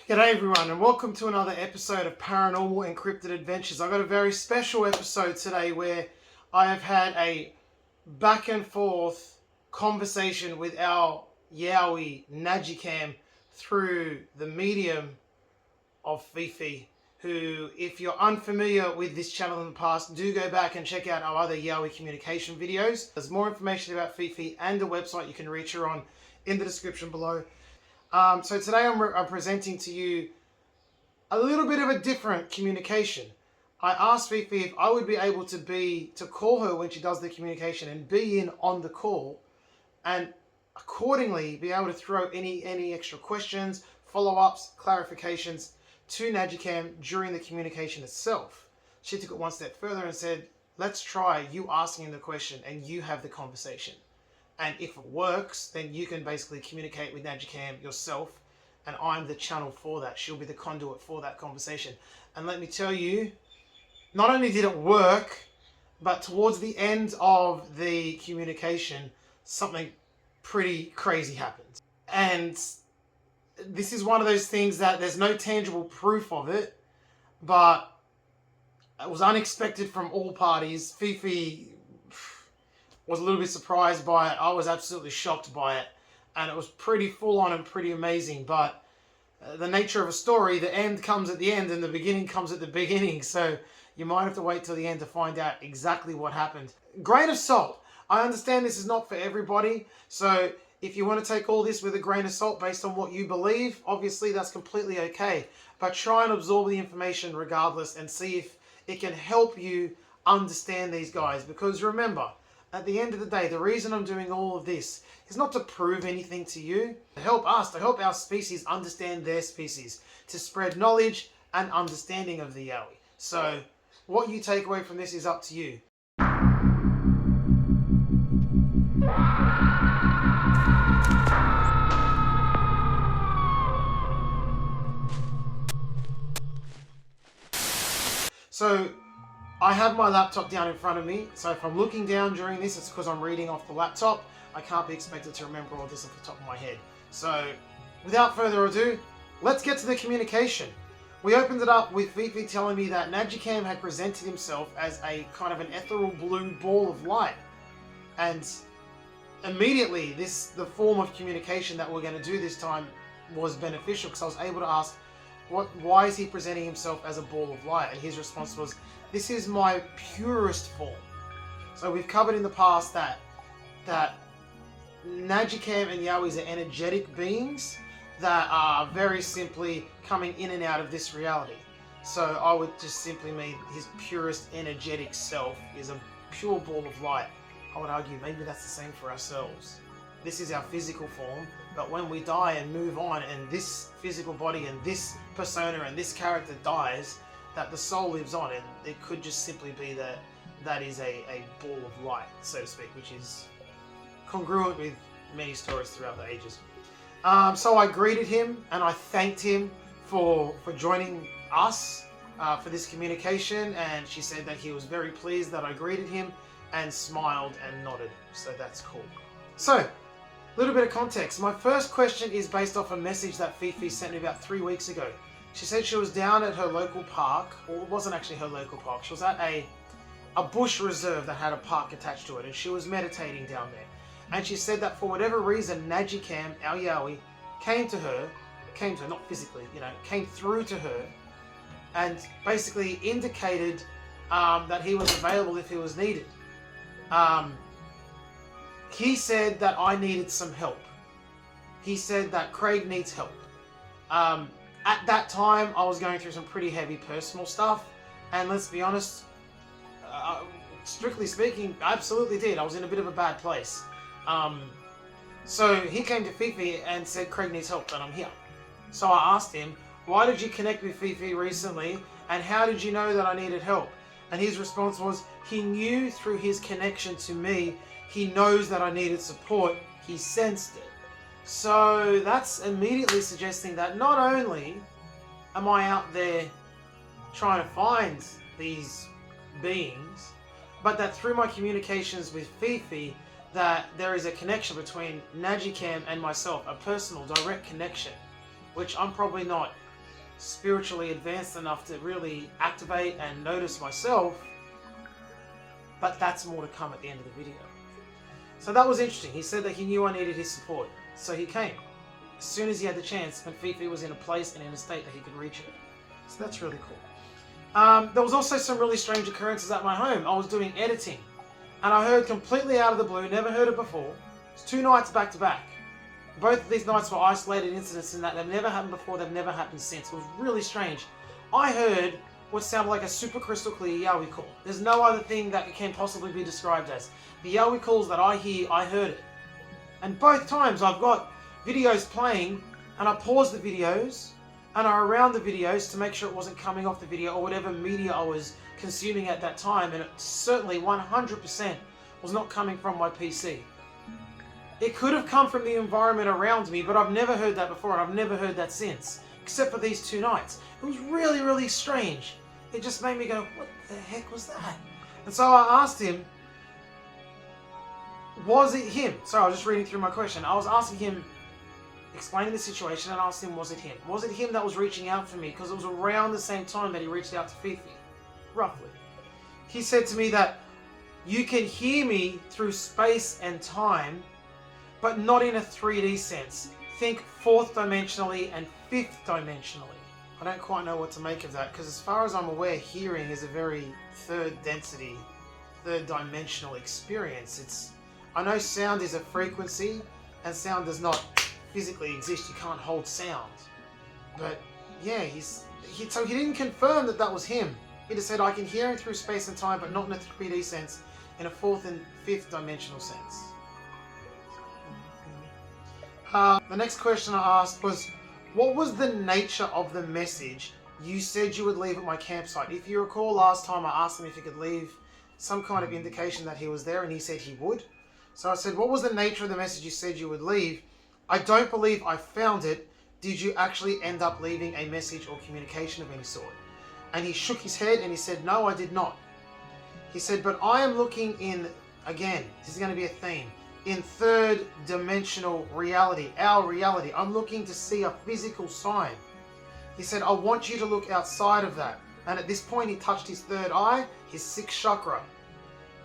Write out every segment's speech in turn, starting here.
G'day everyone and welcome to another episode of Paranormal Encrypted Adventures. I've got a very special episode today where I have had a back and forth conversation with our Yowie Najicam through the medium of Fifi, who, if you're unfamiliar with this channel in the past, do go back and check out our other Yowie communication videos. There's more information about Fifi and the website you can reach her on in the description below. So today I'm presenting to you a little bit of a different communication. I asked Fifi if I would be able to call her when she does the communication and be in on the call, and accordingly be able to throw any extra questions, follow-ups, clarifications to Najicam during the communication itself. She took it one step further and said, let's try you asking the question and you have the conversation. And if it works, then you can basically communicate with Najicam yourself, and I'm the channel for that. She'll be the conduit for that conversation. And let me tell you, not only did it work, but towards the end of the communication, something pretty crazy happened. And this is one of those things that there's no tangible proof of it, but it was unexpected from all parties. Fifi was a little bit surprised by it. I was absolutely shocked by it. And it was pretty full on and pretty amazing. But the nature of a story, the end comes at the end and the beginning comes at the beginning. So you might have to wait till the end to find out exactly what happened. Grain of salt. I understand this is not for everybody. So if you want to take all this with a grain of salt based on what you believe, obviously that's completely okay. But try and absorb the information regardless and see if it can help you understand these guys. Because remember, at the end of the day, the reason I'm doing all of this is not to prove anything to you, to help us, to help our species understand their species, to spread knowledge and understanding of the Yowie. So what you take away from this is up to you. So I have my laptop down in front of me, so if I'm looking down during this, it's because I'm reading off the laptop. I can't be expected to remember all this off the top of my head. So, without further ado, let's get to the communication. We opened it up with Fifi telling me that Najicam had presented himself as a kind of an ethereal blue ball of light. And immediately, the form of communication that we're going to do this time was beneficial, because I was able to ask, why is he presenting himself as a ball of light? And his response was, this is my purest form. So we've covered in the past that Najicam and Yowies are energetic beings that are very simply coming in and out of this reality. So I would just simply mean his purest energetic self is a pure ball of light. I would argue maybe that's the same for ourselves. This is our physical form, but when we die and move on and this physical body and this persona and this character dies, that the soul lives on, and it could just simply be that is a ball of light, so to speak, which is congruent with many stories throughout the ages. So I greeted him and I thanked him for joining us for this communication, and she said that he was very pleased that I greeted him and smiled and nodded, so that's cool. So, a little bit of context. My first question is based off a message that Fifi sent me about 3 weeks ago. She said she was down at her local park, or it wasn't actually her local park, she was at a bush reserve that had a park attached to it, and she was meditating down there. And she said that for whatever reason, Najicam, our Yowie, came to her, not physically, came through to her, and basically indicated that he was available if he was needed. He said that I needed some help. He said that Craig needs help. At that time, I was going through some pretty heavy personal stuff, and let's be honest, strictly speaking, I absolutely did. I was in a bit of a bad place. So he came to Fifi and said, Craig needs help, and I'm here. So I asked him, why did you connect with Fifi recently, and how did you know that I needed help? And his response was, he knew through his connection to me, he knows that I needed support, he sensed it. So that's immediately suggesting that not only am I out there trying to find these beings, but that through my communications with Fifi, that there is a connection between Najicam and myself, a personal, direct connection, which I'm probably not spiritually advanced enough to really activate and notice myself. But that's more to come at the end of the video. So that was interesting. He said that he knew I needed his support. So he came. As soon as he had the chance, when Fifi was in a place and in a state that he could reach her. So that's really cool. There was also some really strange occurrences at my home. I was doing editing. And I heard completely out of the blue, never heard it before. It's 2 nights back to back. Both of these nights were isolated incidents in that they've never happened before, they've never happened since. It was really strange. I heard what sounded like a super crystal clear Yowie call. There's no other thing that it can possibly be described as. The Yowie calls that I hear, I heard it. And both times I've got videos playing and I pause the videos and I rewound the videos to make sure it wasn't coming off the video or whatever media I was consuming at that time, and it certainly 100% was not coming from my PC. It could have come from the environment around me, but I've never heard that before and I've never heard that since, except for these 2 nights. It was really, really strange. It just made me go, what the heck was that? And so I asked him, was it him? Sorry, I was just reading through my question. I was asking him, explaining the situation, and asked him, was it him? Was it him that was reaching out for me? Because it was around the same time that he reached out to Fifi, roughly. He said to me that you can hear me through space and time, but not in a 3D sense. Think 4th dimensionally and 5th dimensionally. I don't quite know what to make of that, because as far as I'm aware, hearing is a very 3rd density, 3rd dimensional experience. I know sound is a frequency, and sound does not physically exist. You can't hold sound. But yeah, so he didn't confirm that that was him. He just said I can hear him through space and time, but not in a 3D sense, in a 4th and 5th dimensional sense. The next question I asked was, what was the nature of the message you said you would leave at my campsite? If you recall, last time I asked him if he could leave some kind of indication that he was there, and he said he would. So I said, what was the nature of the message you said you would leave? I don't believe I found it. Did you actually end up leaving a message or communication of any sort? And he shook his head and he said, no, I did not. He said, but I am looking in, again, this is going to be a theme, in 3rd dimensional reality, our reality. I'm looking to see a physical sign. He said, I want you to look outside of that. And at this point, he touched his 3rd eye, his 6th chakra.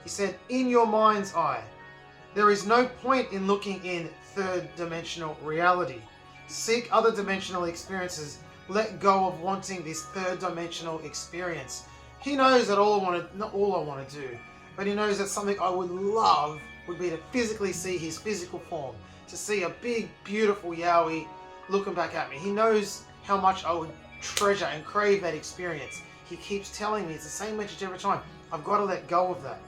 He said, in your mind's eye. There is no point in looking in 3rd dimensional reality. Seek other dimensional experiences. Let go of wanting this 3rd dimensional experience. He knows that not all I want to do, but he knows that something I would love would be to physically see his physical form, to see a big, beautiful Yowie looking back at me. He knows how much I would treasure and crave that experience. He keeps telling me, it's the same message every time, I've got to let go of that.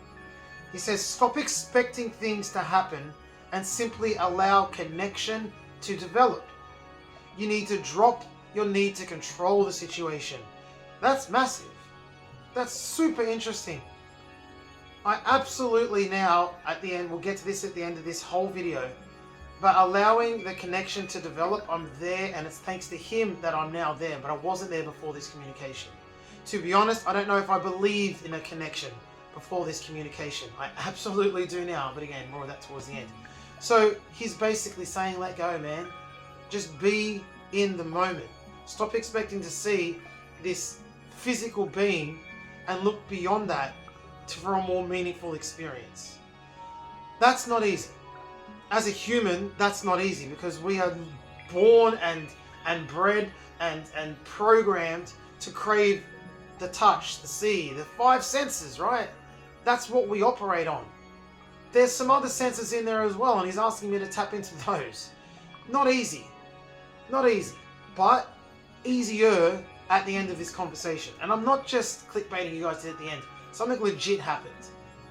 He says, stop expecting things to happen and simply allow connection to develop. You need to drop your need to control the situation. That's massive. That's super interesting. I absolutely now, at the end, we'll get to this at the end of this whole video, but allowing the connection to develop, I'm there, and it's thanks to him that I'm now there, but I wasn't there before this communication. To be honest, I don't know if I believed in a connection before this communication. I absolutely do now, but again, more of that towards the end. So he's basically saying, let go, man. Just be in the moment. Stop expecting to see this physical being and look beyond that for a more meaningful experience. That's not easy. As a human, that's not easy, because we are born and bred and programmed to crave the touch, the see, the 5 senses, right? That's what we operate on. There's some other senses in there as well, and he's asking me to tap into those. Not easy. Not easy. But easier at the end of this conversation. And I'm not just clickbaiting you guys at the end. Something legit happened.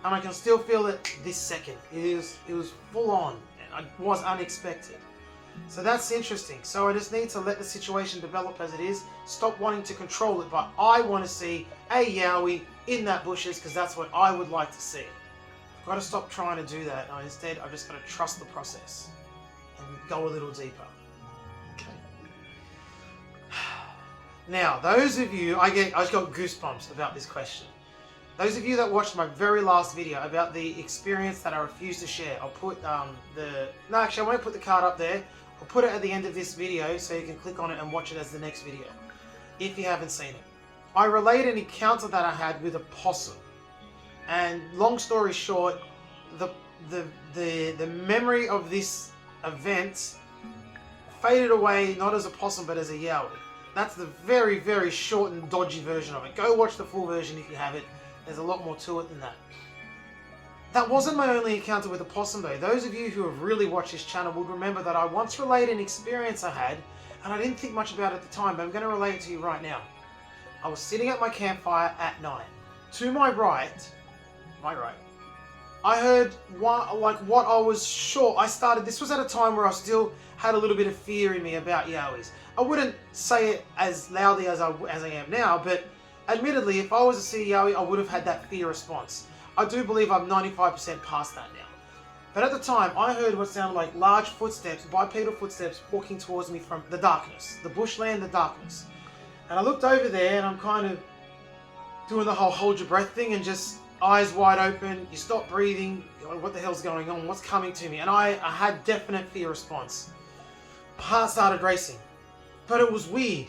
And I can still feel it this second. It was full on. And it was unexpected. So that's interesting. So I just need to let the situation develop as it is. Stop wanting to control it. But I want to see a Yowie in that bushes, because that's what I would like to see. I've got to stop trying to do that. And instead, I've just got to trust the process and go a little deeper. Okay. Now, those of you, I just got goosebumps about this question. Those of you that watched my very last video about the experience that I refused to share, I'll put no, actually I won't put the card up there. I'll put it at the end of this video so you can click on it and watch it as the next video. if you haven't seen it. I relate an encounter that I had with a possum. And long story short, the memory of this event faded away, not as a possum but as a yowie. That's the very, very short and dodgy version of it. Go watch the full version if you haven't. There's a lot more to it than that. That wasn't my only encounter with a possum though. Those of you who have really watched this channel would remember that I once relayed an experience I had, and I didn't think much about it at the time, but I'm going to relay it to you right now. I was sitting at my campfire at night. To my right, I heard what I was sure. This was at a time where I still had a little bit of fear in me about yowies. I wouldn't say it as loudly as I am now, but admittedly, if I was to see a yowie, I would have had that fear response. I do believe I'm 95% past that now. But at the time, I heard what sounded like large footsteps, bipedal footsteps, walking towards me from the darkness. The bushland, the darkness. And I looked over there and I'm kind of doing the whole hold your breath thing and just eyes wide open. You stop breathing. You're like, what the hell's going on? What's coming to me? And I had definite fear response. My heart started racing. But it was weird.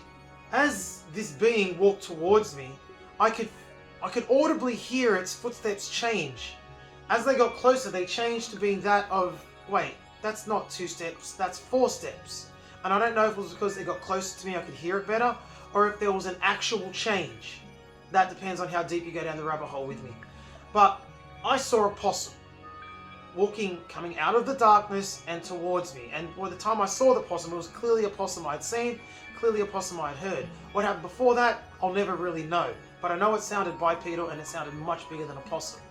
As this being walked towards me, I could audibly hear its footsteps change. As they got closer, they changed to being that of, wait, that's not 2 steps, that's 4 steps. And I don't know if it was because they got closer to me, I could hear it better, or if there was an actual change. That depends on how deep you go down the rabbit hole with me. But I saw a possum coming out of the darkness and towards me. And by the time I saw the possum, it was clearly a possum I'd seen, clearly a possum I'd heard. What happened before that, I'll never really know. But I know it sounded bipedal and it sounded much bigger than a possum.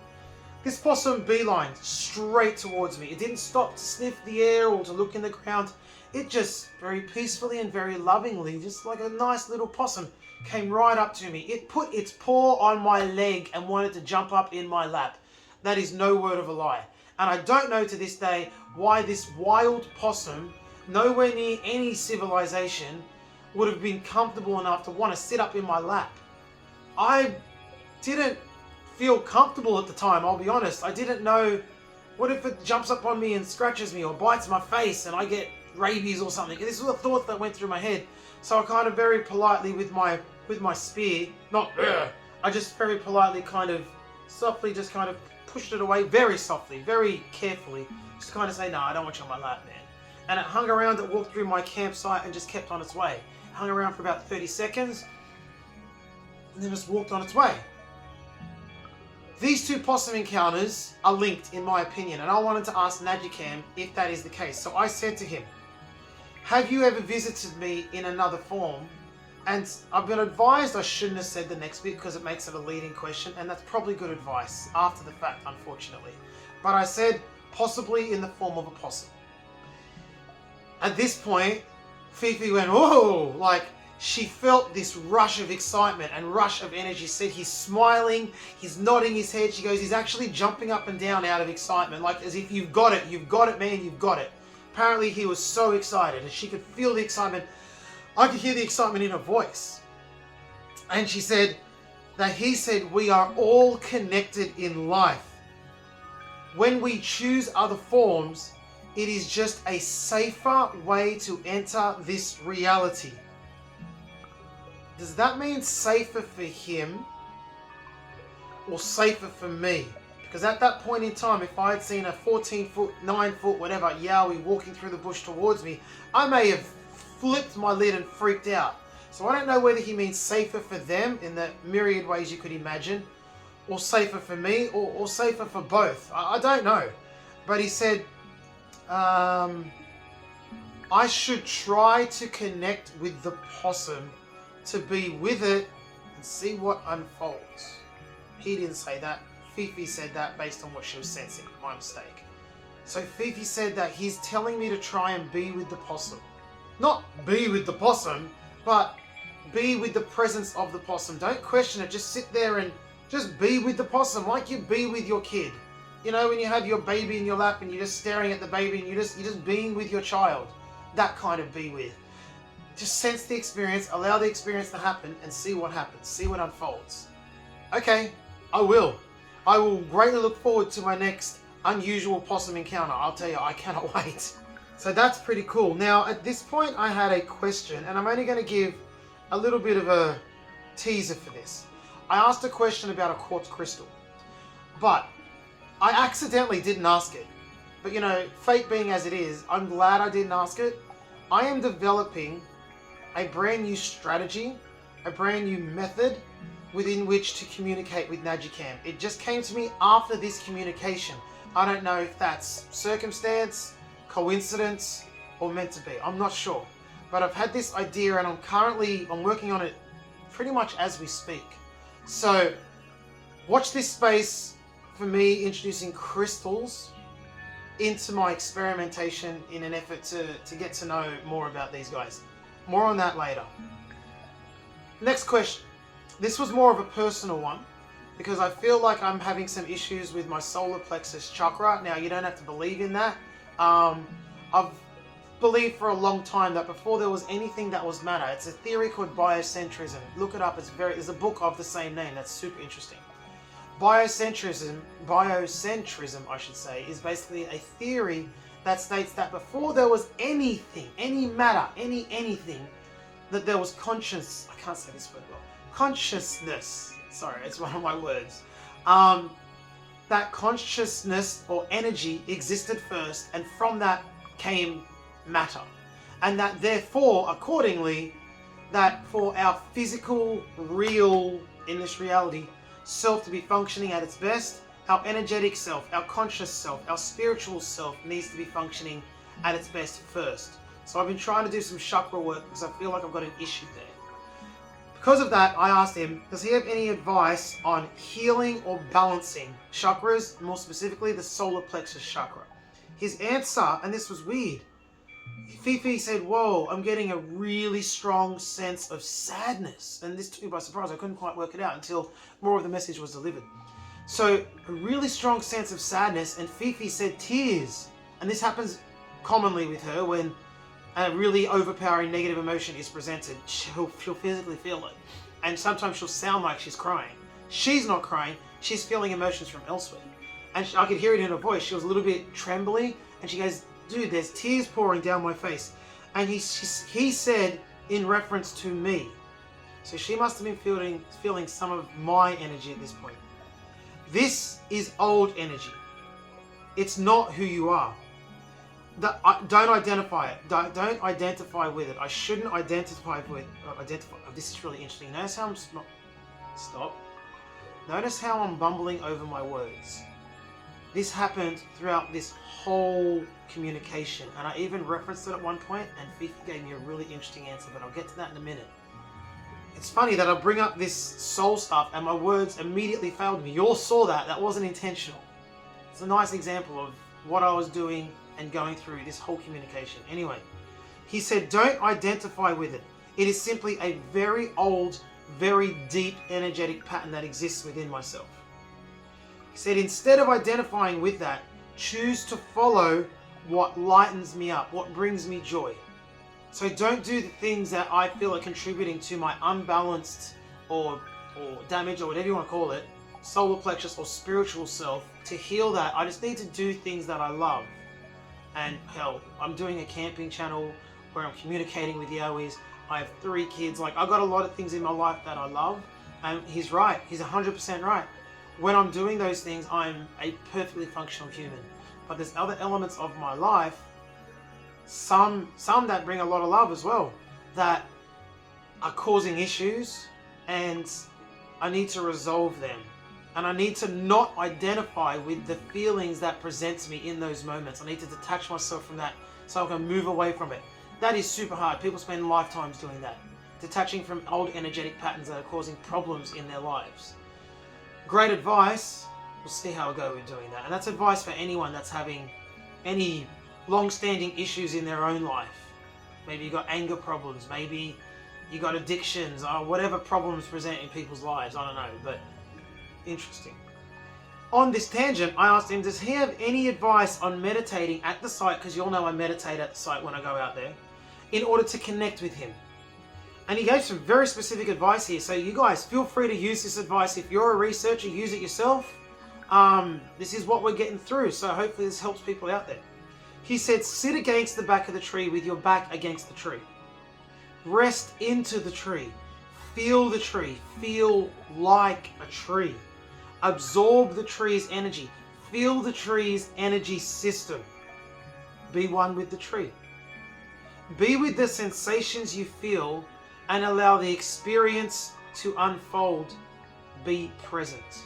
This possum beelined straight towards me. It didn't stop to sniff the air or to look in the ground. It just very peacefully and very lovingly, just like a nice little possum, came right up to me. It put its paw on my leg and wanted to jump up in my lap. That is no word of a lie. And I don't know to this day why this wild possum, nowhere near any civilization, would have been comfortable enough to want to sit up in my lap. I didn't feel comfortable at the time, I'll be honest. I didn't know, what if it jumps up on me and scratches me or bites my face and I get rabies or something? This was a thought that went through my head. So I kind of very politely with my spear, I just very politely kind of softly just kind of pushed it away, very softly, very carefully, just kind of say, no, I don't want you on my lap, man. And it hung around, it walked through my campsite and just kept on its way. It hung around for about 30 seconds and then just walked on its way. These two possum encounters are linked in my opinion, and I wanted to ask Najikam if that is the case. So I said to him, have you ever visited me in another form? And I've been advised I shouldn't have said the next bit because it makes it a leading question, and that's probably good advice after the fact, unfortunately. But I said, possibly in the form of a possum. At this point, Fifi went, whoa, like she felt this rush of excitement and rush of energy. Said he's smiling, he's nodding his head. She goes, he's actually jumping up and down out of excitement, like as if you've got it, man, you've got it. Apparently he was so excited and she could feel the excitement. I could hear the excitement in her voice. And she said that he said we are all connected in life. When we choose other forms, it is just a safer way to enter this reality. Does that mean safer for him or safer for me? Because at that point in time, if I had seen a 14-foot, 9-foot, whatever, yowie walking through the bush towards me, I may have flipped my lid and freaked out. So I don't know whether he means safer for them in the myriad ways you could imagine, or safer for me, or safer for both. I don't know. But he said, I should try to connect with the possum to be with it and see what unfolds. He didn't say that. Fifi said that based on what she was sensing. My mistake. So Fifi said that he's telling me to try and be with the possum. Not be with the possum, but be with the presence of the possum. Don't question it. Just sit there and just be with the possum like you be with your kid. You know, when you have your baby in your lap and you're just staring at the baby and you're just being with your child. That kind of be with. Just sense the experience, allow the experience to happen and see what happens. See what unfolds. Okay, I will. I will greatly look forward to my next unusual possum encounter. I'll tell you, I cannot wait. So that's pretty cool. Now, at this point, I had a question, and I'm only going to give a little bit of a teaser for this. I asked a question about a quartz crystal, but I accidentally didn't ask it. But you know, fate being as it is, I'm glad I didn't ask it. I am developing a brand new strategy, a brand new method within which to communicate with Najicam. It just came to me after this communication. I don't know if that's circumstance, coincidence, or meant to be. I'm not sure. But I've had this idea and I'm working on it pretty much as we speak. So watch this space for me introducing crystals into my experimentation in an effort to get to know more about these guys. More on that later. Next question. This was more of a personal one because I feel like I'm having some issues with my solar plexus chakra. Now, you don't have to believe in that. I've believed for a long time that before there was anything that was matter. It's a theory called Biocentrism. Look it up. There's a book of the same name that's super interesting. Biocentrism, I should say, is basically a theory that states that before there was anything, any matter, anything, that there was I can't say this word well, consciousness, sorry, it's one of my words, that consciousness or energy existed first, and from that came matter. And that therefore, accordingly, that for our physical, real, in this reality, self to be functioning at its best, our energetic self, our conscious self, our spiritual self needs to be functioning at its best first. So I've been trying to do some chakra work because I feel like I've got an issue there. Because of that, I asked him, does he have any advice on healing or balancing chakras, more specifically the solar plexus chakra? His answer, and this was weird, Fifi said, whoa, I'm getting a really strong sense of sadness. And this took me by surprise. I couldn't quite work it out until more of the message was delivered. So a really strong sense of sadness, and Fifi said tears. And this happens commonly with her when a really overpowering negative emotion is presented. She'll physically feel it. And sometimes she'll sound like she's crying. She's not crying. She's feeling emotions from elsewhere. And I could hear it in her voice. She was a little bit trembly. And she goes, dude, there's tears pouring down my face. And he said in reference to me. So she must have been feeling some of my energy at this point. This is old energy. It's not who you are. Don't identify it. Don't identify with it. I shouldn't identify with this is really interesting. Notice how stop. Notice how I'm bumbling over my words. This happened throughout this whole communication, and I even referenced it at one point, and Fifi gave me a really interesting answer, but I'll get to that in a minute. It's funny that I bring up this soul stuff and my words immediately failed me. You all saw that. That wasn't intentional. It's a nice example of what I was doing and going through this whole communication. Anyway, he said, don't identify with it. It is simply a very old, very deep energetic pattern that exists within myself. He said, instead of identifying with that, choose to follow what lightens me up, what brings me joy. So don't do the things that I feel are contributing to my unbalanced or damage, or whatever you want to call it, solar plexus or spiritual self. To heal that, I just need to do things that I love. And hell, I'm doing a camping channel where I'm communicating with Yowies. I have 3 kids. Like, I've got a lot of things in my life that I love. And he's right. He's 100% right. When I'm doing those things, I'm a perfectly functional human. But there's other elements of my life, some that bring a lot of love as well, that are causing issues, and I need to resolve them. And I need to not identify with the feelings that presents me in those moments. I need to detach myself from that so I can move away from it. That is super hard. People spend lifetimes doing that. Detaching from old energetic patterns that are causing problems in their lives. Great advice. We'll see how I go with doing that. And that's advice for anyone that's having any long-standing issues in their own life. Maybe you got anger problems. Maybe you got addictions, or whatever problems present in people's lives. I don't know, but interesting. On this tangent, I asked him, does he have any advice on meditating at the site? Because you all know I meditate at the site when I go out there, in order to connect with him. And he gave some very specific advice here. So you guys, feel free to use this advice. If you're a researcher, use it yourself. This is what we're getting through. So hopefully this helps people out there. He said, sit against the back of the tree with your back against the tree. Rest into the tree. Feel the tree. Feel like a tree. Absorb the tree's energy. Feel the tree's energy system. Be one with the tree. Be with the sensations you feel and allow the experience to unfold. Be present.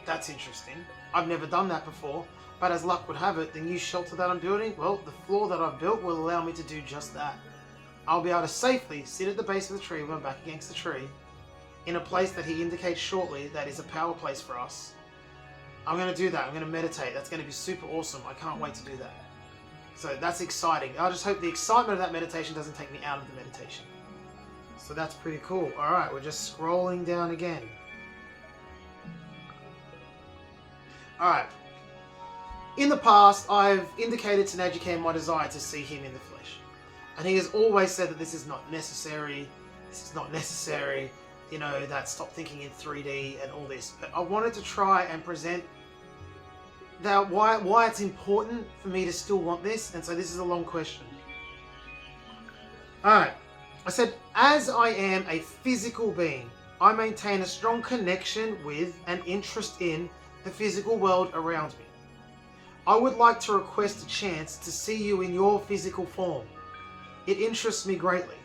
That's interesting. I've never done that before, but as luck would have it, the new shelter that I'm building, well, the floor that I've built will allow me to do just that. I'll be able to safely sit at the base of the tree with my back against the tree in a place that he indicates shortly that is a power place for us. I'm going to do that. I'm going to meditate. That's going to be super awesome. I can't wait to do that. So that's exciting. I just hope the excitement of that meditation doesn't take me out of the meditation. So that's pretty cool. All right, we're just scrolling down again. All right. In the past, I've indicated to Najikam my desire to see him in the flesh. And he has always said that this is not necessary. This is not necessary. You know, that stop thinking in 3D and all this. But I wanted to try and present that why it's important for me to still want this. And so this is a long question. Alright. I said, as I am a physical being, I maintain a strong connection with and interest in the physical world around me. I would like to request a chance to see you in your physical form. It interests me greatly.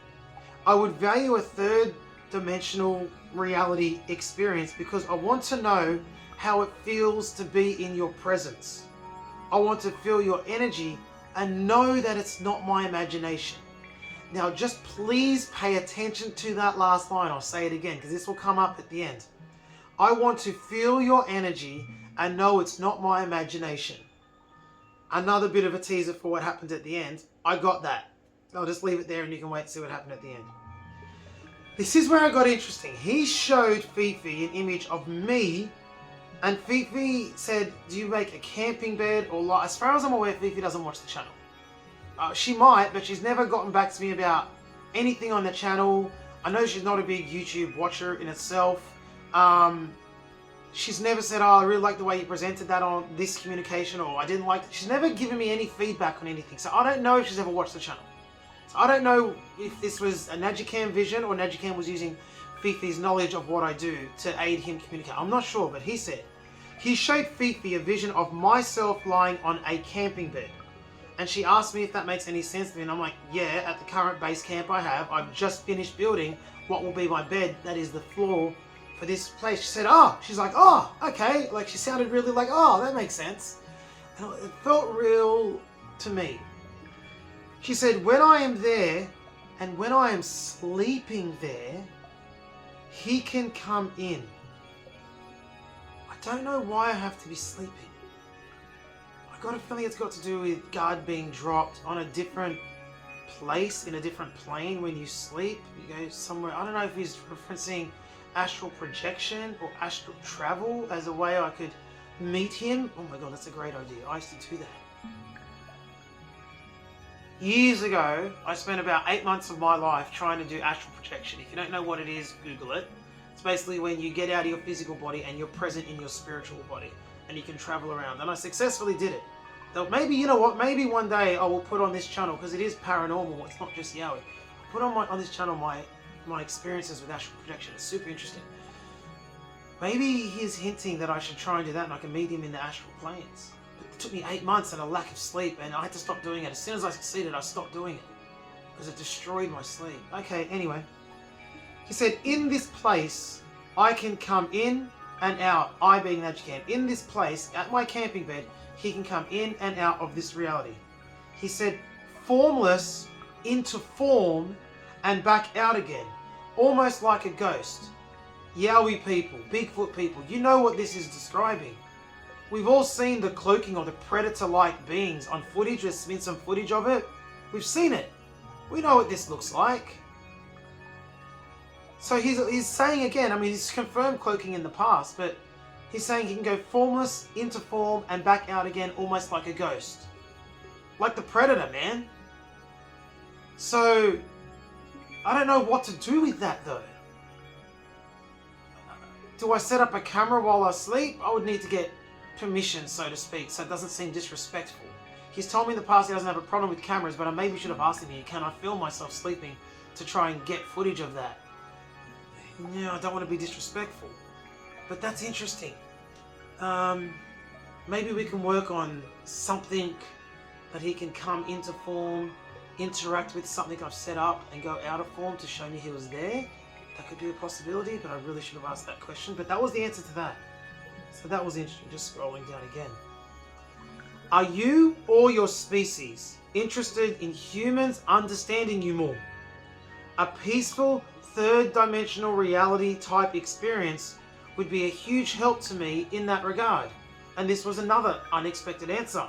I would value a third-dimensional reality experience because I want to know how it feels to be in your presence. I want to feel your energy and know that it's not my imagination. Now just please pay attention to that last line. I'll say it again because this will come up at the end. I want to feel your energy and know it's not my imagination. Another bit of a teaser for what happened at the end. I got that. I'll just leave it there and you can wait to see what happened at the end. This is where I got interesting. He showed Fifi an image of me, and Fifi said, do you make a camping bed or light? As far as I'm aware, Fifi doesn't watch the channel. She might, but she's never gotten back to me about anything on the channel. I know she's not a big YouTube watcher in itself. She's never said, oh, I really like the way you presented that on this communication, or I didn't like it. She's never given me any feedback on anything. So I don't know if she's ever watched the channel. So I don't know if this was a Najikam vision or Najikam was using Fifi's knowledge of what I do to aid him communicate. I'm not sure, but he said, he showed Fifi a vision of myself lying on a camping bed. And she asked me if that makes any sense to me. And I'm like, yeah, at the current base camp I have, I've just finished building what will be my bed. That is the floor for this place. She said, oh, she's like, oh, okay. Like she sounded really like, oh, that makes sense. And it felt real to me. She said, when I am there and when I am sleeping there, he can come in. I don't know why I have to be sleeping. I got a feeling it's got to do with God being dropped on a different place, in a different plane when you sleep. You go somewhere, I don't know if he's referencing astral projection or astral travel as a way I could meet him. Oh my God, that's a great idea. I used to do that. Years ago, I spent about 8 months of my life trying to do astral projection. If you don't know what it is, Google it. It's basically when you get out of your physical body and you're present in your spiritual body and you can travel around. And I successfully did it. Though maybe, you know what, maybe one day I will put on this channel, because it is paranormal, it's not just Yowie. Put on this channel my experiences with astral projection. It's super interesting. Maybe he's hinting that I should try and do that and I can meet him in the astral planes. It took me 8 months and a lack of sleep, and I had to stop doing it. As soon as I succeeded, I stopped doing it because it destroyed my sleep. Okay, anyway. He said, in this place, I can come in and out, I being Najikam. In this place, at my camping bed, he can come in and out of this reality. He said, formless into form and back out again, almost like a ghost. Yowie people, Bigfoot people, you know what this is describing. We've all seen the cloaking of the predator-like beings on footage. There's been some footage of it. We've seen it. We know what this looks like. So he's saying again, I mean, he's confirmed cloaking in the past, but he's saying he can go formless into form and back out again, almost like a ghost. Like the predator, man. So, I don't know what to do with that, though. Do I set up a camera while I sleep? I would need to get permission, so to speak, so it doesn't seem disrespectful. He's told me in the past he doesn't have a problem with cameras, but I maybe should have asked him here, can I film myself sleeping to try and get footage of that? Yeah, I don't want to be disrespectful, but that's interesting. Maybe we can work on something that he can come into form, interact with something I've set up, and go out of form to show me he was there. That could be a possibility, but I really should have asked that question. But that was the answer to that. So that was interesting. Just scrolling down again. Are you or your species interested in humans understanding you more? A peaceful, third-dimensional reality type experience would be a huge help to me in that regard. And this was another unexpected answer.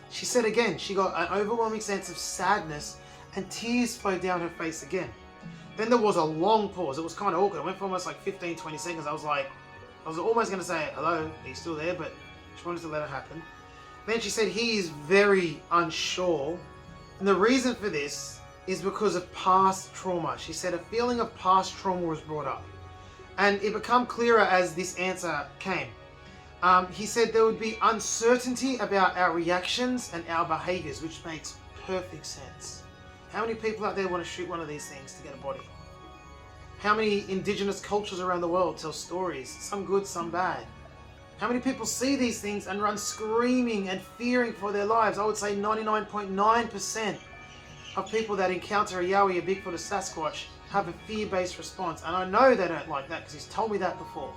She said again, she got an overwhelming sense of sadness and tears flowed down her face again. Then there was a long pause. It was kind of awkward. It went for almost like 15-20 seconds. I was almost going to say, hello, are you still there? But she wanted to let it happen. Then she said he is very unsure. And the reason for this is because of past trauma. She said a feeling of past trauma was brought up. And it became clearer as this answer came. He said there would be uncertainty about our reactions and our behaviors, which makes perfect sense. How many people out there want to shoot one of these things to get a body? How many indigenous cultures around the world tell stories, some good, some bad? How many people see these things and run screaming and fearing for their lives? I would say 99.9% of people that encounter a Yowie, a Bigfoot, a Sasquatch have a fear-based response. And I know they don't like that because he's told me that before.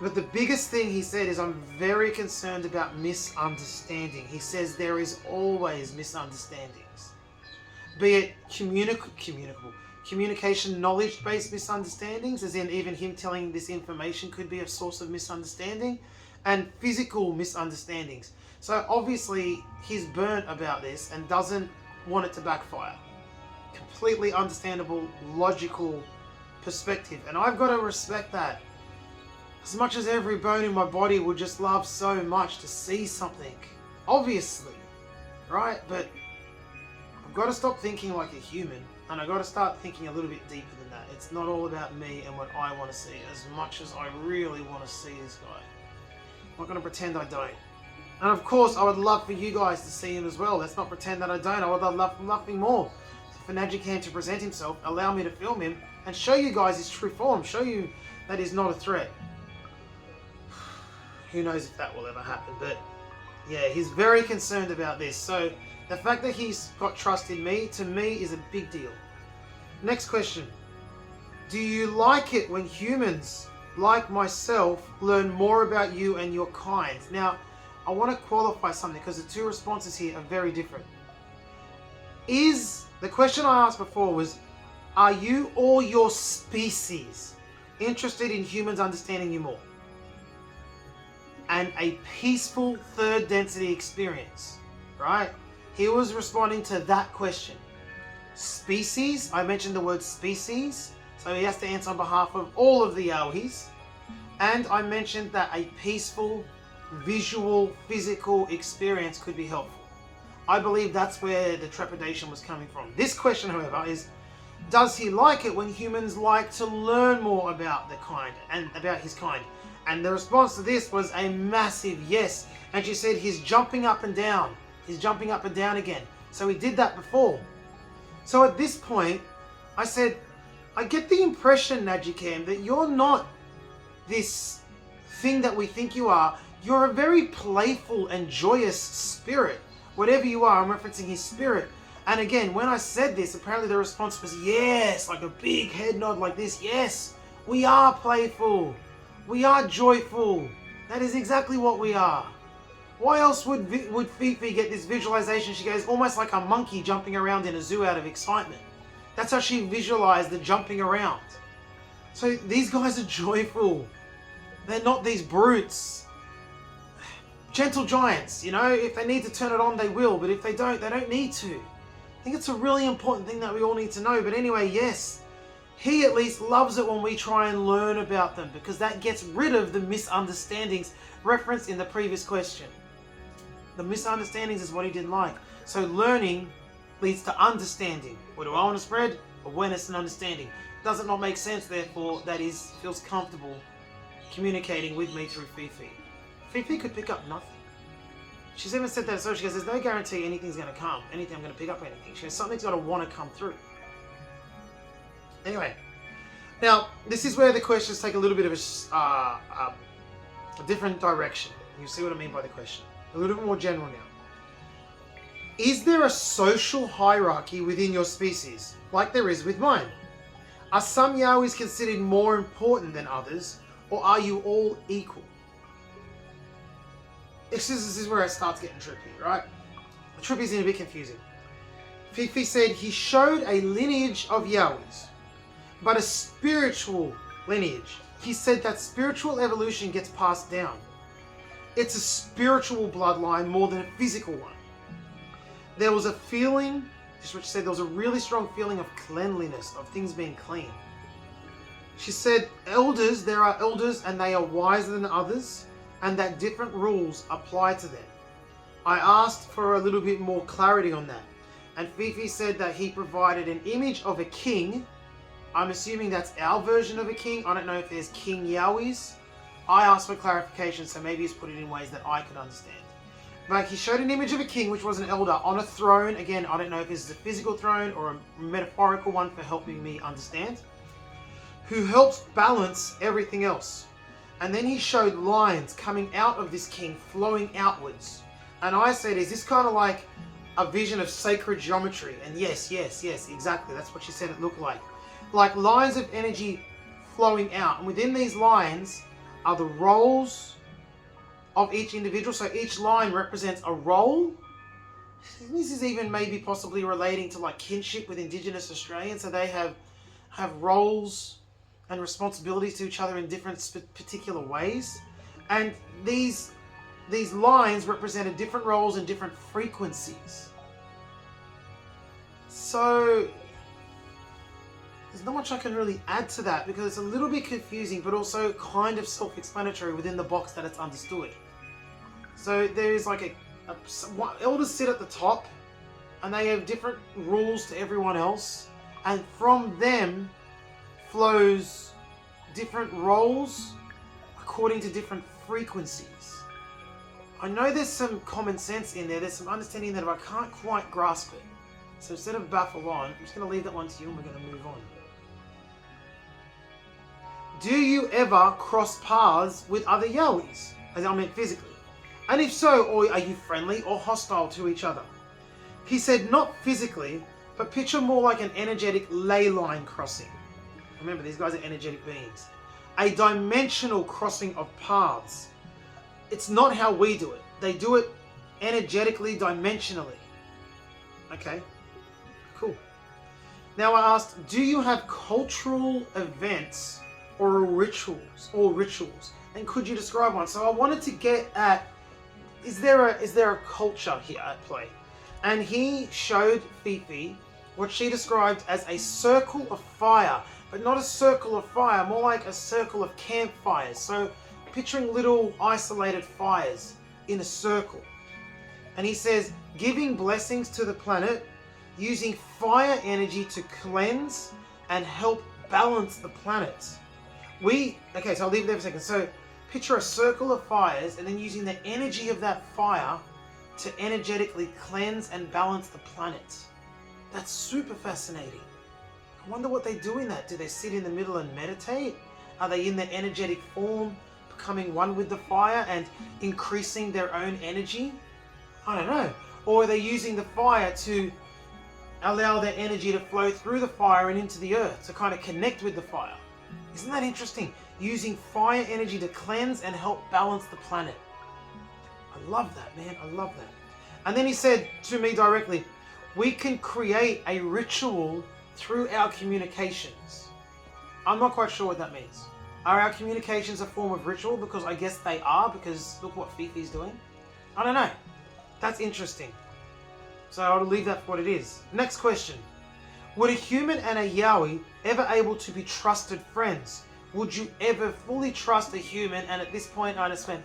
But the biggest thing he said is, I'm very concerned about misunderstanding. He says there is always misunderstandings. Be it communication knowledge-based misunderstandings, as in even him telling this information could be a source of misunderstanding, and physical misunderstandings. So obviously he's burnt about this and doesn't want it to backfire. Completely understandable, logical perspective. And I've got to respect that. As much as every bone in my body would just love so much to see something, obviously, right? But I've got to stop thinking like a human, and I've got to start thinking a little bit deeper than that. It's not all about me and what I want to see, as much as I really want to see this guy. I'm not going to pretend I don't. And of course, I would love for you guys to see him as well. Let's not pretend that I don't. I would love nothing more for Najikam to present himself, allow me to film him, and show you guys his true form, show you that he's not a threat. Who knows if that will ever happen, but yeah, he's very concerned about this. So the fact that he's got trust in me, to me, is a big deal. Next question. Do you like it when humans, like myself, learn more about you and your kind? Now, I want to qualify something because the two responses here are very different. The question I asked before was, are you or your species interested in humans understanding you more? And a peaceful third density experience, right? He was responding to that question. Species, I mentioned the word species, so he has to answer on behalf of all of the Yowies. And I mentioned that a peaceful, visual, physical experience could be helpful. I believe that's where the trepidation was coming from. This question, however, is, does he like it when humans like to learn more about the kind and about his kind? And the response to this was a massive yes. And she said he's jumping up and down. He's jumping up and down again. So he did that before. So at this point, I said, I get the impression, Najikam, that you're not this thing that we think you are. You're a very playful and joyous spirit. Whatever you are, I'm referencing his spirit. And again, when I said this, apparently the response was yes, like a big head nod like this. Yes, we are playful. We are joyful. That is exactly what we are. Why else would Fifi get this visualization? She goes almost like a monkey jumping around in a zoo out of excitement. That's how she visualized the jumping around. So these guys are joyful. They're not these brutes. Gentle giants, you know, if they need to turn it on, they will. But if they don't need to. I think it's a really important thing that we all need to know. But anyway, yes. He at least loves it when we try and learn about them, because that gets rid of the misunderstandings referenced in the previous question. The misunderstandings is what he didn't like. So learning leads to understanding. What do I want to spread? Awareness and understanding. Does it not make sense, therefore, that he feels comfortable communicating with me through Fifi? Fifi could pick up nothing. she's even said that, so she goes, there's no guarantee anything's going to come, anything I'm going to pick up anything. She goes, something's got to want to come through. Anyway, now, this is where the questions take a little bit of a different direction. You see what I mean by the question. A little bit more general now. Is there a social hierarchy within your species, like there is with mine? Are some Yowies considered more important than others, or are you all equal? This is where it starts getting trippy, right? Trippy's a bit confusing. Fifi said he showed a lineage of Yowies, but a spiritual lineage. He said that spiritual evolution gets passed down. It's a spiritual bloodline more than a physical one. There was a feeling, this is what she said, there was a really strong feeling of cleanliness, of things being clean. She said, elders, there are elders and they are wiser than others, and that different rules apply to them. I asked for a little bit more clarity on that, and Fifi said that he provided an image of a king. I'm assuming that's our version of a king. I don't know if there's King Yowies. I asked for clarification, so maybe he's put it in ways that I could understand. But he showed an image of a king, which was an elder, on a throne. Again, I don't know if this is a physical throne or a metaphorical one for helping me understand. Who helps balance everything else. And then he showed lines coming out of this king, flowing outwards. And I said, is this kind of like a vision of sacred geometry? And yes, exactly. That's what she said it looked like. Like lines of energy flowing out. And within these lines are the roles of each individual. So each line represents a role. This is even maybe possibly relating to like kinship with Indigenous Australians. So they have roles and responsibilities to each other in different particular ways. And these lines represented different roles and different frequencies. So there's not much I can really add to that because it's a little bit confusing, but also kind of self-explanatory within the box that it's understood. So there's like elders sit at the top and they have different rules to everyone else, and from them flows different roles according to different frequencies. I know there's some common sense in there, there's some understanding that, but I can't quite grasp it. So instead of baffle on, I'm just going to leave that one to you and we're going to move on. Do you ever cross paths with other Yowies? As I meant physically. And if so, or are you friendly or hostile to each other? He said not physically, but picture more like an energetic ley line crossing. Remember, these guys are energetic beings. A dimensional crossing of paths. It's not how we do it. They do it energetically, dimensionally. Okay, cool. Now I asked, do you have cultural events or rituals? And could you describe one? So I wanted to get at, is there a culture here at play? And he showed Fifi what she described as a circle of fire, but not a circle of fire, more like a circle of campfires. So picturing little isolated fires in a circle. And he says, giving blessings to the planet, using fire energy to cleanse and help balance the planet. Okay, so I'll leave it there for a second. So picture a circle of fires and then using the energy of that fire to energetically cleanse and balance the planet. That's super fascinating. I wonder what they do in that. Do they sit in the middle and meditate? Are they in the energetic form, becoming one with the fire and increasing their own energy? I don't know. Or are they using the fire to allow their energy to flow through the fire and into the earth to kind of connect with the fire? Isn't that interesting? Using fire energy to cleanse and help balance the planet. I love that, man. I love that. And then he said to me directly, we can create a ritual through our communications. I'm not quite sure what that means. Are our communications a form of ritual? Because I guess they are, because look what Fifi's doing. I don't know. That's interesting. So I'll leave that for what it is. Next question. Would a human and a Yowie ever able to be trusted friends? Would you ever fully trust a human? And at this point I just went,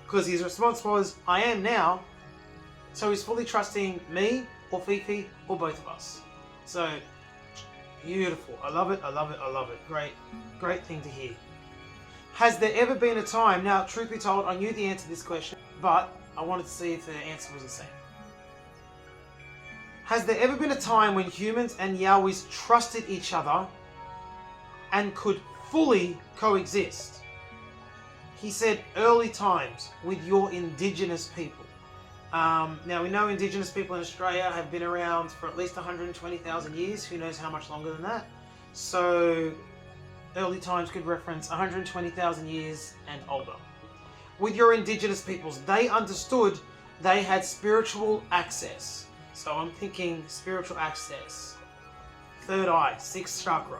because his response was, I am now. So he's fully trusting me or Fifi or both of us. So beautiful. I love it. I love it. I love it. Great thing to hear. Has there ever been a time, now truth be told, I knew the answer to this question, but I wanted to see if the answer was the same. Has there ever been a time when humans and Yowies trusted each other and could fully coexist? He said early times with your indigenous people. Now we know indigenous people in Australia have been around for at least 120,000 years. Who knows how much longer than that? So early times could reference 120,000 years and older. With your indigenous peoples, they understood they had spiritual access. So I'm thinking spiritual access. Third eye, sixth chakra.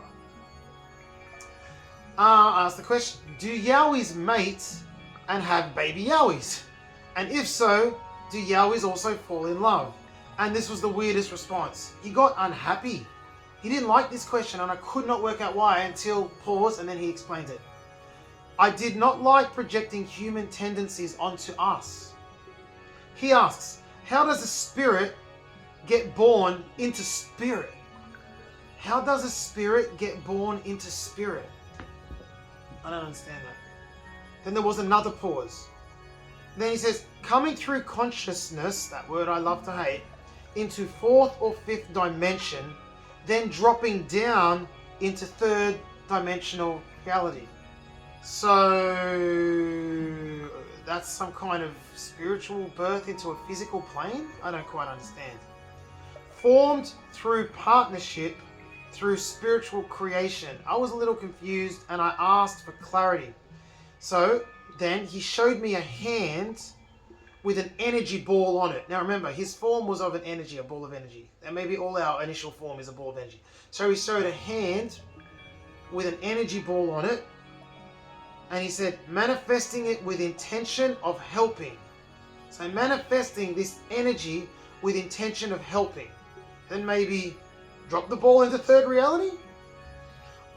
Ask the question, do Yowies mate and have baby Yowies? And if so, do Yowies also fall in love? And this was the weirdest response. He got unhappy. He didn't like this question and I could not work out why until pause and then he explained it. I did not like projecting human tendencies onto us. He asks, how does a spirit get born into spirit? How does a spirit get born into spirit? I don't understand that. Then there was another pause. Then he says, coming through consciousness, that word I love to hate, into fourth or fifth dimension, then dropping down into third dimensional reality. So that's some kind of spiritual birth into a physical plane? I don't quite understand. Formed through partnership, through spiritual creation. I was a little confused and I asked for clarity. So then he showed me a hand with an energy ball on it. Now remember, his form was of an energy, a ball of energy. And maybe all our initial form is a ball of energy. So he showed a hand with an energy ball on it. And he said, manifesting it with intention of helping. So manifesting this energy with intention of helping. Then maybe drop the ball into third reality?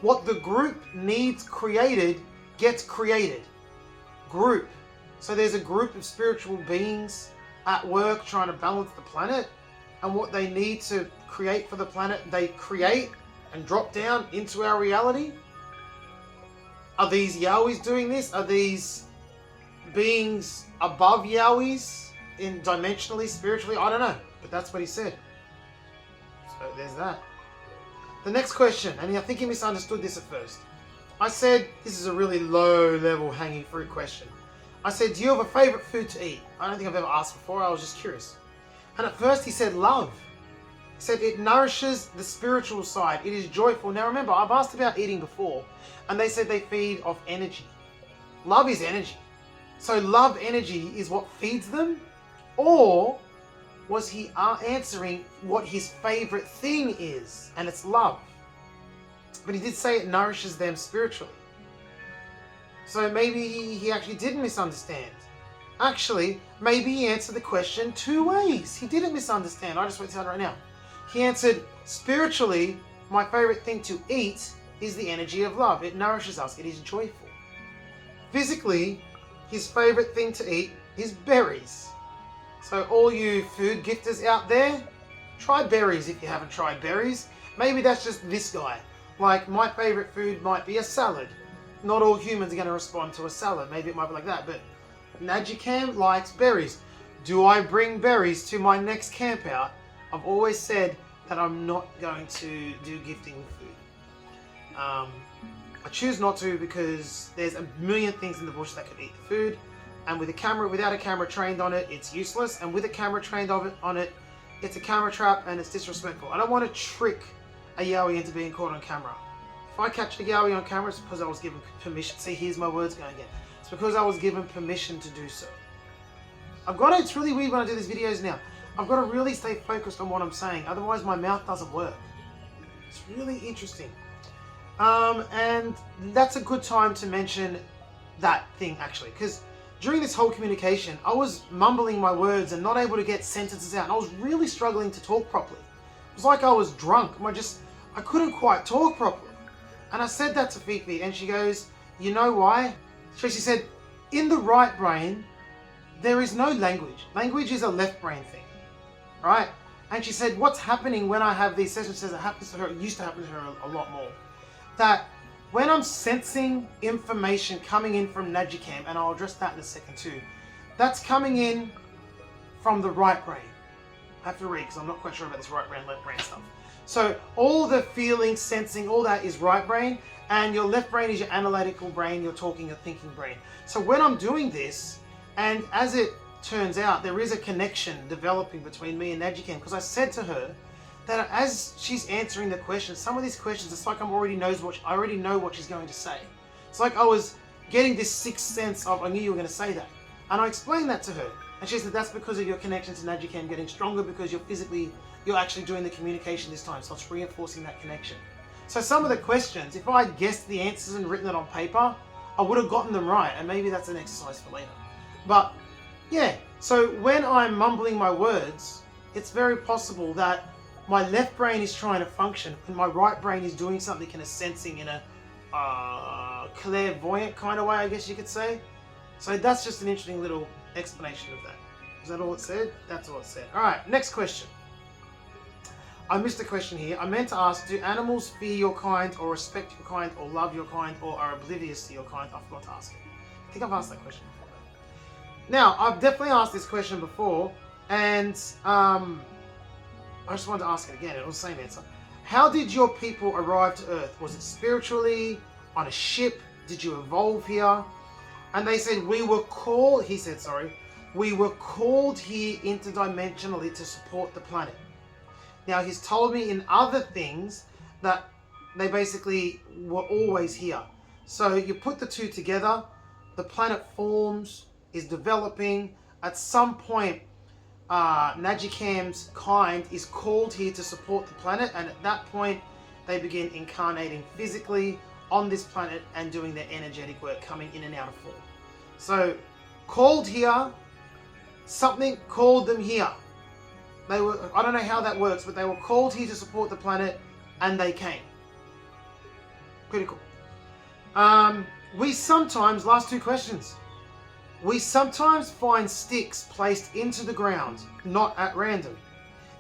What the group needs created gets created. Group. So there's a group of spiritual beings at work trying to balance the planet. And what they need to create for the planet, they create and drop down into our reality. Are these Yowies doing this? Are these beings above Yowies in dimensionally, spiritually? I don't know. But that's what he said. So there's that. The next question, and I think he misunderstood this at first. I said, this is a really low level hanging fruit question. I said, do you have a favorite food to eat? I don't think I've ever asked before. I was just curious. And at first he said love. He said it nourishes the spiritual side. It is joyful. Now remember, I've asked about eating before, and they said they feed off energy. Love is energy. So love energy is what feeds them? Or was he answering what his favorite thing is? And it's love. But he did say it nourishes them spiritually. So maybe he actually didn't misunderstand. Actually, maybe he answered the question two ways. He didn't misunderstand. I just went to it right now. He answered, spiritually, my favorite thing to eat is the energy of love. It nourishes us. It is joyful. Physically, his favorite thing to eat is berries. So all you food gifters out there, try berries if you haven't tried berries. Maybe that's just this guy. Like, my favorite food might be a salad. Not all humans are going to respond to a salad. Maybe it might be like that. But Najikam likes berries. Do I bring berries to my next camp out? I've always said that I'm not going to do gifting with food. I choose not to because there's a million things in the bush that could eat the food. And with a camera, without a camera trained on it, it's useless. And with a camera trained on it, it's a camera trap and it's disrespectful. I don't want to trick a Yowie into being caught on camera. If I catch a Yowie on camera, it's because I was given permission. See, here's my words going again. It's because I was given permission to do so. It's really weird when I do these videos now. I've got to really stay focused on what I'm saying. Otherwise, my mouth doesn't work. It's really interesting. And that's a good time to mention that thing, actually. Because during this whole communication, I was mumbling my words and not able to get sentences out. And I was really struggling to talk properly. It was like I was drunk. I couldn't quite talk properly. And I said that to Fifi, and she goes, you know why? So she said, in the right brain, there is no language. Language is a left brain thing, right? And she said, what's happening when I have these sessions? She says it happens to her, it used to happen to her a lot more. That when I'm sensing information coming in from Najikam, and I'll address that in a second too, that's coming in from the right brain. I have to read because I'm not quite sure about this right brain, left brain stuff. So all the feeling, sensing, all that is right brain, and your left brain is your analytical brain, your talking, your thinking brain. So when I'm doing this, and as it turns out, there is a connection developing between me and Najicam, because I said to her that as she's answering the questions, some of these questions, it's like I already know what she's going to say. It's like I was getting this sixth sense of, I knew you were going to say that. And I explained that to her. And she said, that's because of your connection to Najicam getting stronger, because you're actually doing the communication this time. So it's reinforcing that connection. So some of the questions, if I had guessed the answers and written it on paper, I would have gotten them right. And maybe that's an exercise for later. But yeah, so when I'm mumbling my words, it's very possible that my left brain is trying to function and my right brain is doing something in a sensing, in a clairvoyant kind of way, I guess you could say. So that's just an interesting little explanation of that. Is that all it said? That's all it said. All right, next question. I missed a question here. I meant to ask, do animals fear your kind or respect your kind or love your kind or are oblivious to your kind? I forgot to ask it. I think I've asked that question before. Now, I've definitely asked this question before, and I just wanted to ask it again. It was the same answer. How did your people arrive to Earth? Was it spiritually, on a ship? Did you evolve here? And they said, we were called here interdimensionally to support the planet. Now, he's told me in other things that they basically were always here. So you put the two together, the planet forms, is developing. At some point, Najicam's kind is called here to support the planet, and at that point, they begin incarnating physically on this planet and doing their energetic work, coming in and out of form. So, called here, something called them here. They were, I don't know how that works, but they were called here to support the planet, and they came. Pretty cool. We sometimes, last two questions, we sometimes find sticks placed into the ground, not at random.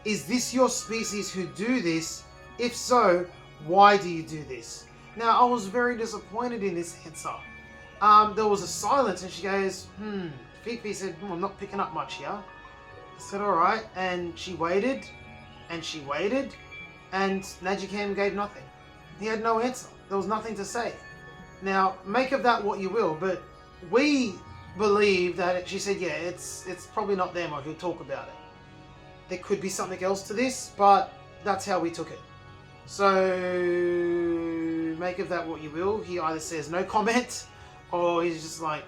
Is this your species who do this? If so, why do you do this? Now, I was very disappointed in this answer. There was a silence and she goes, Fifi said, I'm not picking up much here. I said, all right. And she waited and she waited and Najicam gave nothing. He had no answer. There was nothing to say. Now, make of that what you will, but we believe that she said, yeah, it's probably not them or he'll talk about it. There could be something else to this, but that's how we took it. So make of that what you will. He either says no comment or he's just like,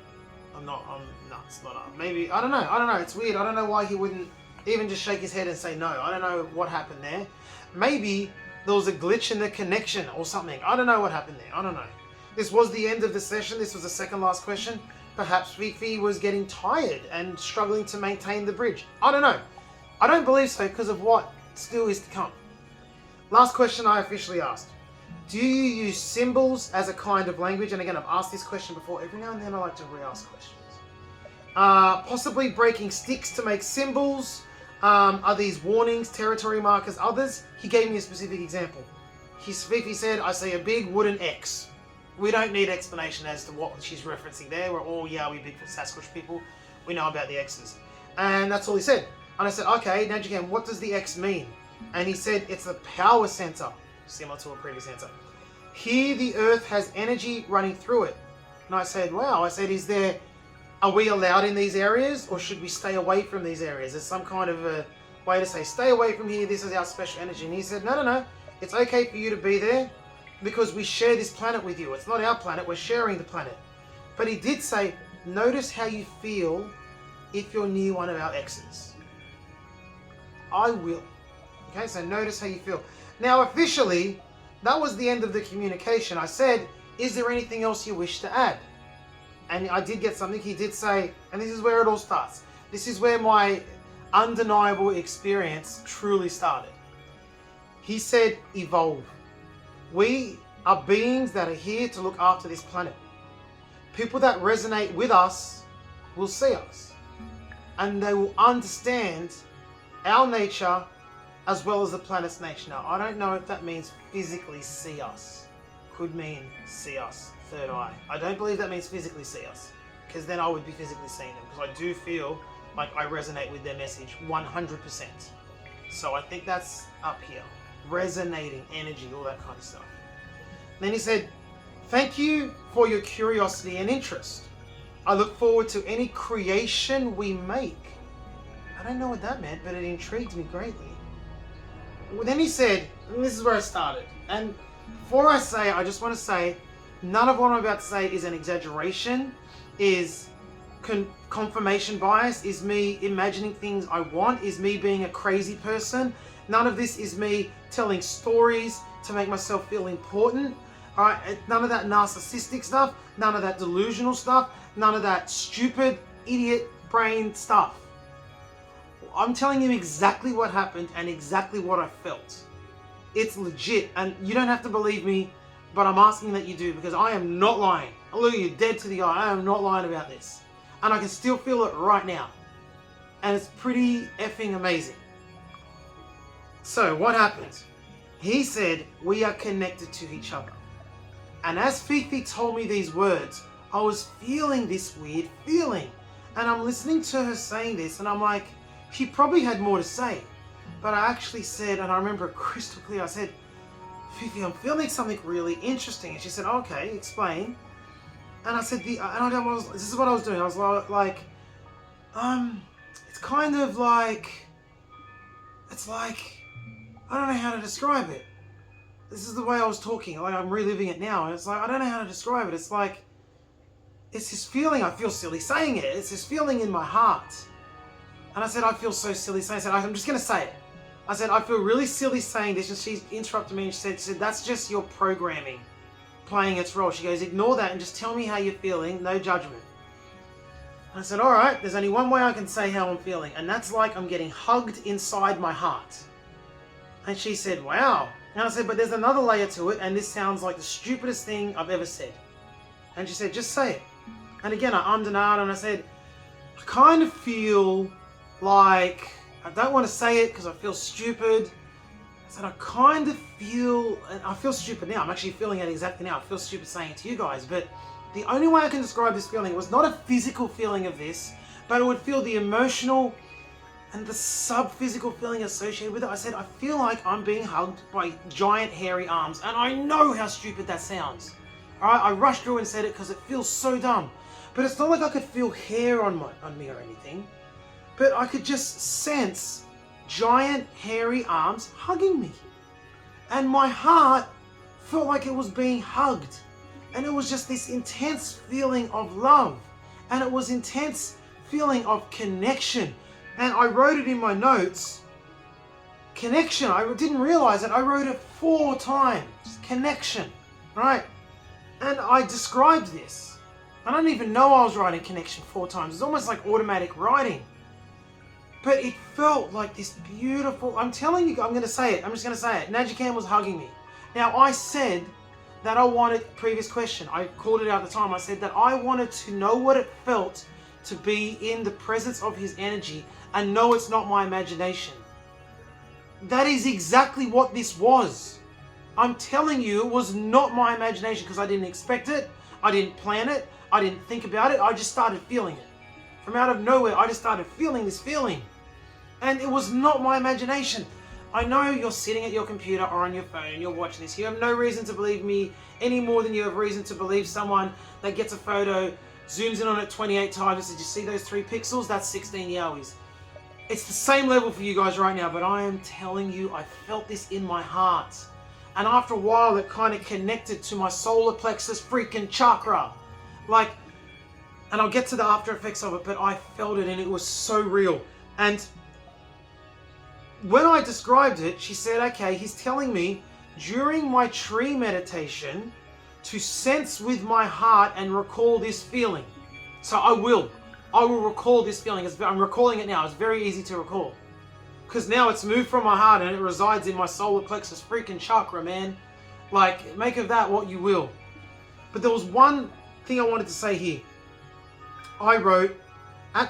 I'm nuts, not up. Maybe, I don't know, it's weird. I don't know why he wouldn't even just shake his head and say no. I don't know what happened there. Maybe there was a glitch in the connection or something. I don't know what happened there. I don't know. This was the end of the session. This was the second last question. Perhaps Fifi was getting tired and struggling to maintain the bridge. I don't know. I don't believe so because of what still is to come. Last question I officially asked. Do you use symbols as a kind of language? And again, I've asked this question before. Every now and then I like to re-ask questions. Possibly breaking sticks to make symbols. Are these warnings, territory markers, others? He gave me a specific example. Fifi said, I see a big wooden X. We don't need explanation as to what she's referencing there. We're all Yowie, BIGFOOT, Sasquatch people. We know about the X's. And that's all he said. And I said, okay, now again, what does the X mean? And he said, it's a power center, similar to a previous answer. Here the Earth has energy running through it. And I said, wow. I said, are we allowed in these areas or should we stay away from these areas? There's some kind of a way to say, stay away from here. This is our special energy. And he said, no. It's okay for you to be there because we share this planet with you. It's not our planet. We're sharing the planet. But he did say, notice how you feel if you're near one of our X's. I will. Okay, so notice how you feel. Now, officially, that was the end of the communication. I said, is there anything else you wish to add? And I did get something. He did say, and this is where it all starts. This is where my undeniable experience truly started. He said, evolve. We are beings that are here to look after this planet. People that resonate with us will see us. And they will understand our nature as well as the planet's nature. Now, I don't know if that means physically see us. Could mean see us, third eye. I don't believe that means physically see us, because then I would be physically seeing them, because I do feel Like, I resonate with their message 100%. So I think that's up here. Resonating, energy, all that kind of stuff. Then he said, thank you for your curiosity and interest. I look forward to any creation we make. I don't know what that meant, but it intrigued me greatly. Well, then he said, and this is where I started. And before I say, I just want to say, none of what I'm about to say is an exaggeration, is confirmation bias, is me imagining things I want, is me being a crazy person. None of this is me telling stories to make myself feel important. All right, none of that narcissistic stuff, none of that delusional stuff, none of that stupid, idiot brain stuff. I'm telling you exactly what happened and exactly what I felt. It's legit, and you don't have to believe me, but I'm asking that you do, because I am not lying. Look at you, dead to the eye. I am not lying about this. And I can still feel it right now. And it's pretty effing amazing. So, what happened? He said, we are connected to each other. And as Fifi told me these words, I was feeling this weird feeling. And I'm listening to her saying this, and I'm like, she probably had more to say. But I actually said, and I remember crystal clear, I said, Fifi, I'm feeling something really interesting. And she said, okay, explain. And I said, this is what I was doing. I was like, it's kind of like, it's like, I don't know how to describe it. This is the way I was talking. Like, I'm reliving it now. And it's like, I don't know how to describe it. It's like, it's this feeling, I feel silly saying it. It's this feeling in my heart. And I said, I feel so silly saying it. I said, I'm just going to say it. I said, I feel really silly saying this. And she interrupted me and she said, that's just your programming playing its role. She goes, ignore that and just tell me how you're feeling. No judgment. And I said, all right, there's only one way I can say how I'm feeling. And that's like I'm getting hugged inside my heart. And she said, wow. And I said, but there's another layer to it. And this sounds like the stupidest thing I've ever said. And she said, just say it. And again, I ummed and ahed and I said, I kind of feel like, I don't want to say it because I feel stupid. I said, I kind of feel, and I feel stupid now. I'm actually feeling it exactly now. I feel stupid saying it to you guys. But the only way I can describe this feeling was not a physical feeling of this, but it would feel the emotional and the sub-physical feeling associated with it. I said, I feel like I'm being hugged by giant hairy arms. And I know how stupid that sounds. All right, I rushed through and said it because it feels so dumb. But it's not like I could feel hair on me or anything. But I could just sense giant hairy arms hugging me. And my heart felt like it was being hugged. And it was just this intense feeling of love. And it was intense feeling of connection. And I wrote it in my notes. Connection. I didn't realize it. I wrote it 4 times. Connection. Right? And I described this. I don't even know I was writing connection 4 times. It's almost like automatic writing. But it felt like this beautiful, I'm telling you, I'm going to say it. I'm just going to say it. Najikam was hugging me. Now, I said that I wanted, previous question, I called it out at the time. I said that I wanted to know what it felt to be in the presence of his energy and know it's not my imagination. That is exactly what this was. I'm telling you, it was not my imagination because I didn't expect it. I didn't plan it. I didn't think about it. I just started feeling it. From out of nowhere, I just started feeling this feeling. And it was not my imagination. I know you're sitting at your computer or on your phone and you're watching this. You have no reason to believe me any more than you have reason to believe someone that gets a photo, zooms in on it 28 times and says, you see those 3 pixels? That's 16 Yowies. It's the same level for you guys right now, but I am telling you, I felt this in my heart. And after a while, it kind of connected to my solar plexus freaking chakra. Like, and I'll get to the after effects of it, but I felt it and it was so real. And when I described it, she said, okay, he's telling me during my tree meditation to sense with my heart and recall this feeling. So I will recall this feeling. I'm recalling it now. It's very easy to recall. Because now it's moved from my heart and it resides in my solar plexus freaking chakra, man. Like, make of that what you will. But there was one thing I wanted to say here. I wrote,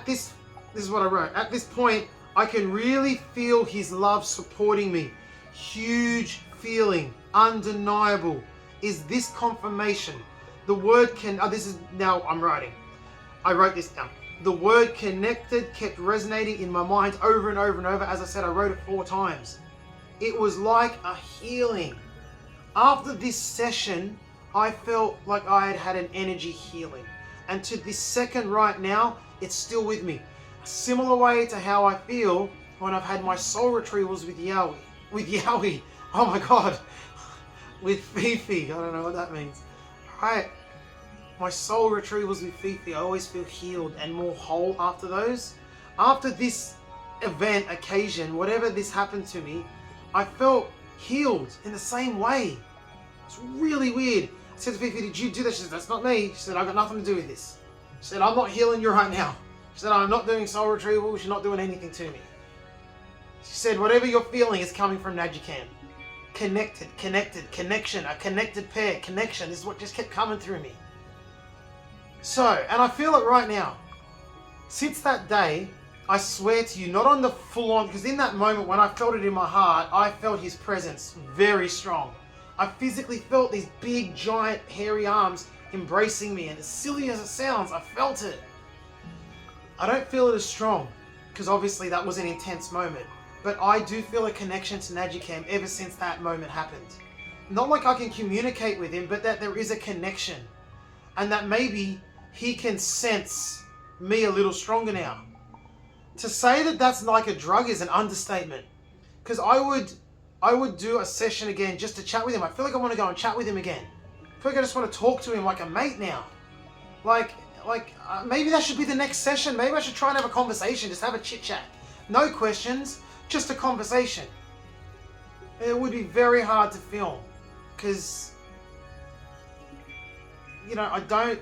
this is what I wrote. At this point, I can really feel his love supporting me. Huge feeling, undeniable. Is this confirmation? The word can, this is, now I'm writing. I wrote this down. The word connected kept resonating in my mind over and over and over. As I said, I wrote it 4 times. It was like a healing. After this session, I felt like I had had an energy healing. And to this second right now, it's still with me. A similar way to how I feel when I've had my soul retrievals with Yowie. Oh my God. With Fifi. I don't know what that means. Right. My soul retrievals with Fifi, I always feel healed and more whole after those. After this event, occasion, whatever this happened to me, I felt healed in the same way. It's really weird. I said to Fifi, did you do that? She said, that's not me. She said, I've got nothing to do with this. She said, I'm not healing you right now. She said, I'm not doing soul retrievals. You're not doing anything to me. She said, whatever you're feeling is coming from Najikam. Connected, connection, a connected pair, connection. This is what just kept coming through me. So, and I feel it right now. Since that day, I swear to you, not on the full on, because in that moment when I felt it in my heart, I felt his presence very strong. I physically felt these big, giant, hairy arms embracing me, and as silly as it sounds, I felt it. I don't feel it as strong, because obviously that was an intense moment, but I do feel a connection to Najikam ever since that moment happened. Not like I can communicate with him, but that there is a connection, and that maybe he can sense me a little stronger now. To say that that's like a drug is an understatement, because I would do a session again just to chat with him. I feel like I want to go and chat with him again. I feel like I just want to talk to him like a mate now. Maybe that should be the next session. Maybe I should try and have a conversation, just have a chit chat. No questions, just a conversation. It would be very hard to film, because, you know, I don't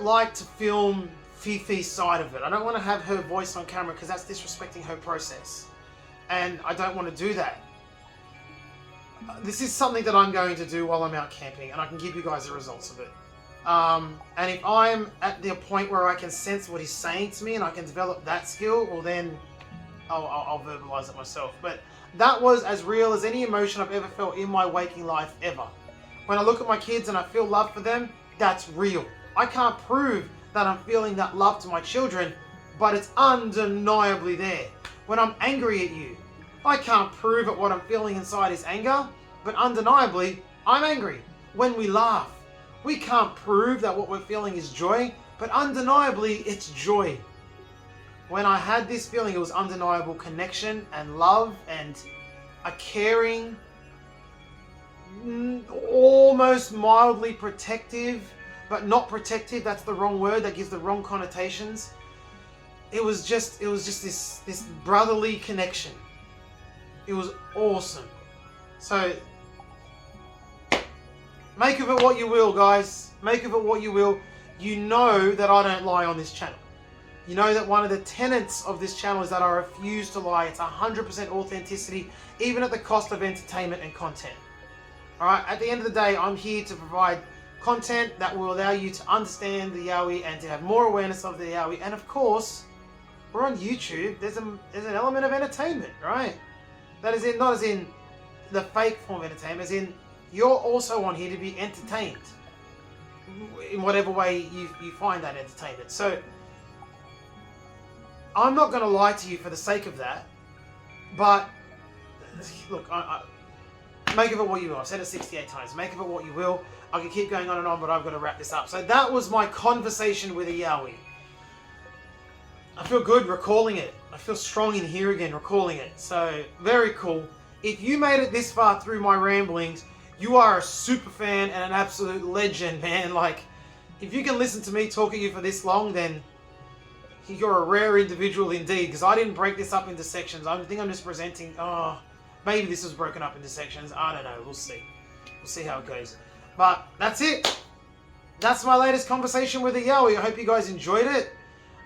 like to film Fifi's side of it. I don't want to have her voice on camera because that's disrespecting her process. And I don't want to do that. This is something that I'm going to do while I'm out camping, and I can give you guys the results of it. And if I'm at the point where I can sense what he's saying to me and I can develop that skill, well then I'll verbalize it myself. But that was as real as any emotion I've ever felt in my waking life ever. When I look at my kids and I feel love for them, that's real. I can't prove that I'm feeling that love to my children, but it's undeniably there. When I'm angry at you, I can't prove that what I'm feeling inside is anger, but undeniably, I'm angry. When we laugh, we can't prove that what we're feeling is joy, but undeniably, it's joy. When I had this feeling, it was undeniable connection and love and a caring, almost mildly protective, but not protective, that's the wrong word, that gives the wrong connotations. It was just this brotherly connection. It was awesome. So, make of it what you will, guys. Make of it what you will. You know that I don't lie on this channel. You know that one of the tenets of this channel is that I refuse to lie. It's 100% authenticity, even at the cost of entertainment and content. Alright, at the end of the day, I'm here to provide content that will allow you to understand the Yowie and to have more awareness of the Yowie. And of course, we're on YouTube. There's an element of entertainment, right? That is not as in the fake form of entertainment, as in you're also on here to be entertained in whatever way you find that entertainment. So I'm not going to lie to you for the sake of that, but look, make of it what you will. I've said it 68 times. Make of it what you will. I can keep going on and on, but I've got to wrap this up. So that was my conversation with a Yowie. I feel good recalling it. I feel strong in here again recalling it. So, very cool. If you made it this far through my ramblings, you are a super fan and an absolute legend, man. Like, if you can listen to me talk at you for this long, then you're a rare individual indeed, because I didn't break this up into sections. I think I'm just presenting, maybe this was broken up into sections. I don't know. We'll see. We'll see how it goes. But that's it. That's my latest conversation with a Yowie. I hope you guys enjoyed it.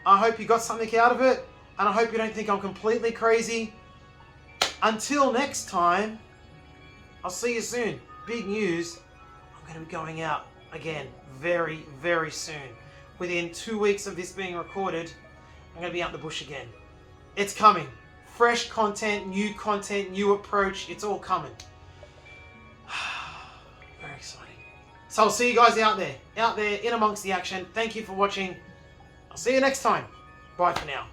I hope you got something out of it. And I hope you don't think I'm completely crazy. Until next time, I'll see you soon. Big news. I'm going to be going out again very, very soon. Within 2 weeks of this being recorded, I'm going to be out in the bush again. It's coming. Fresh content, new approach. It's all coming. Very exciting. So I'll see you guys out there in amongst the action. Thank you for watching. I'll see you next time. Bye for now.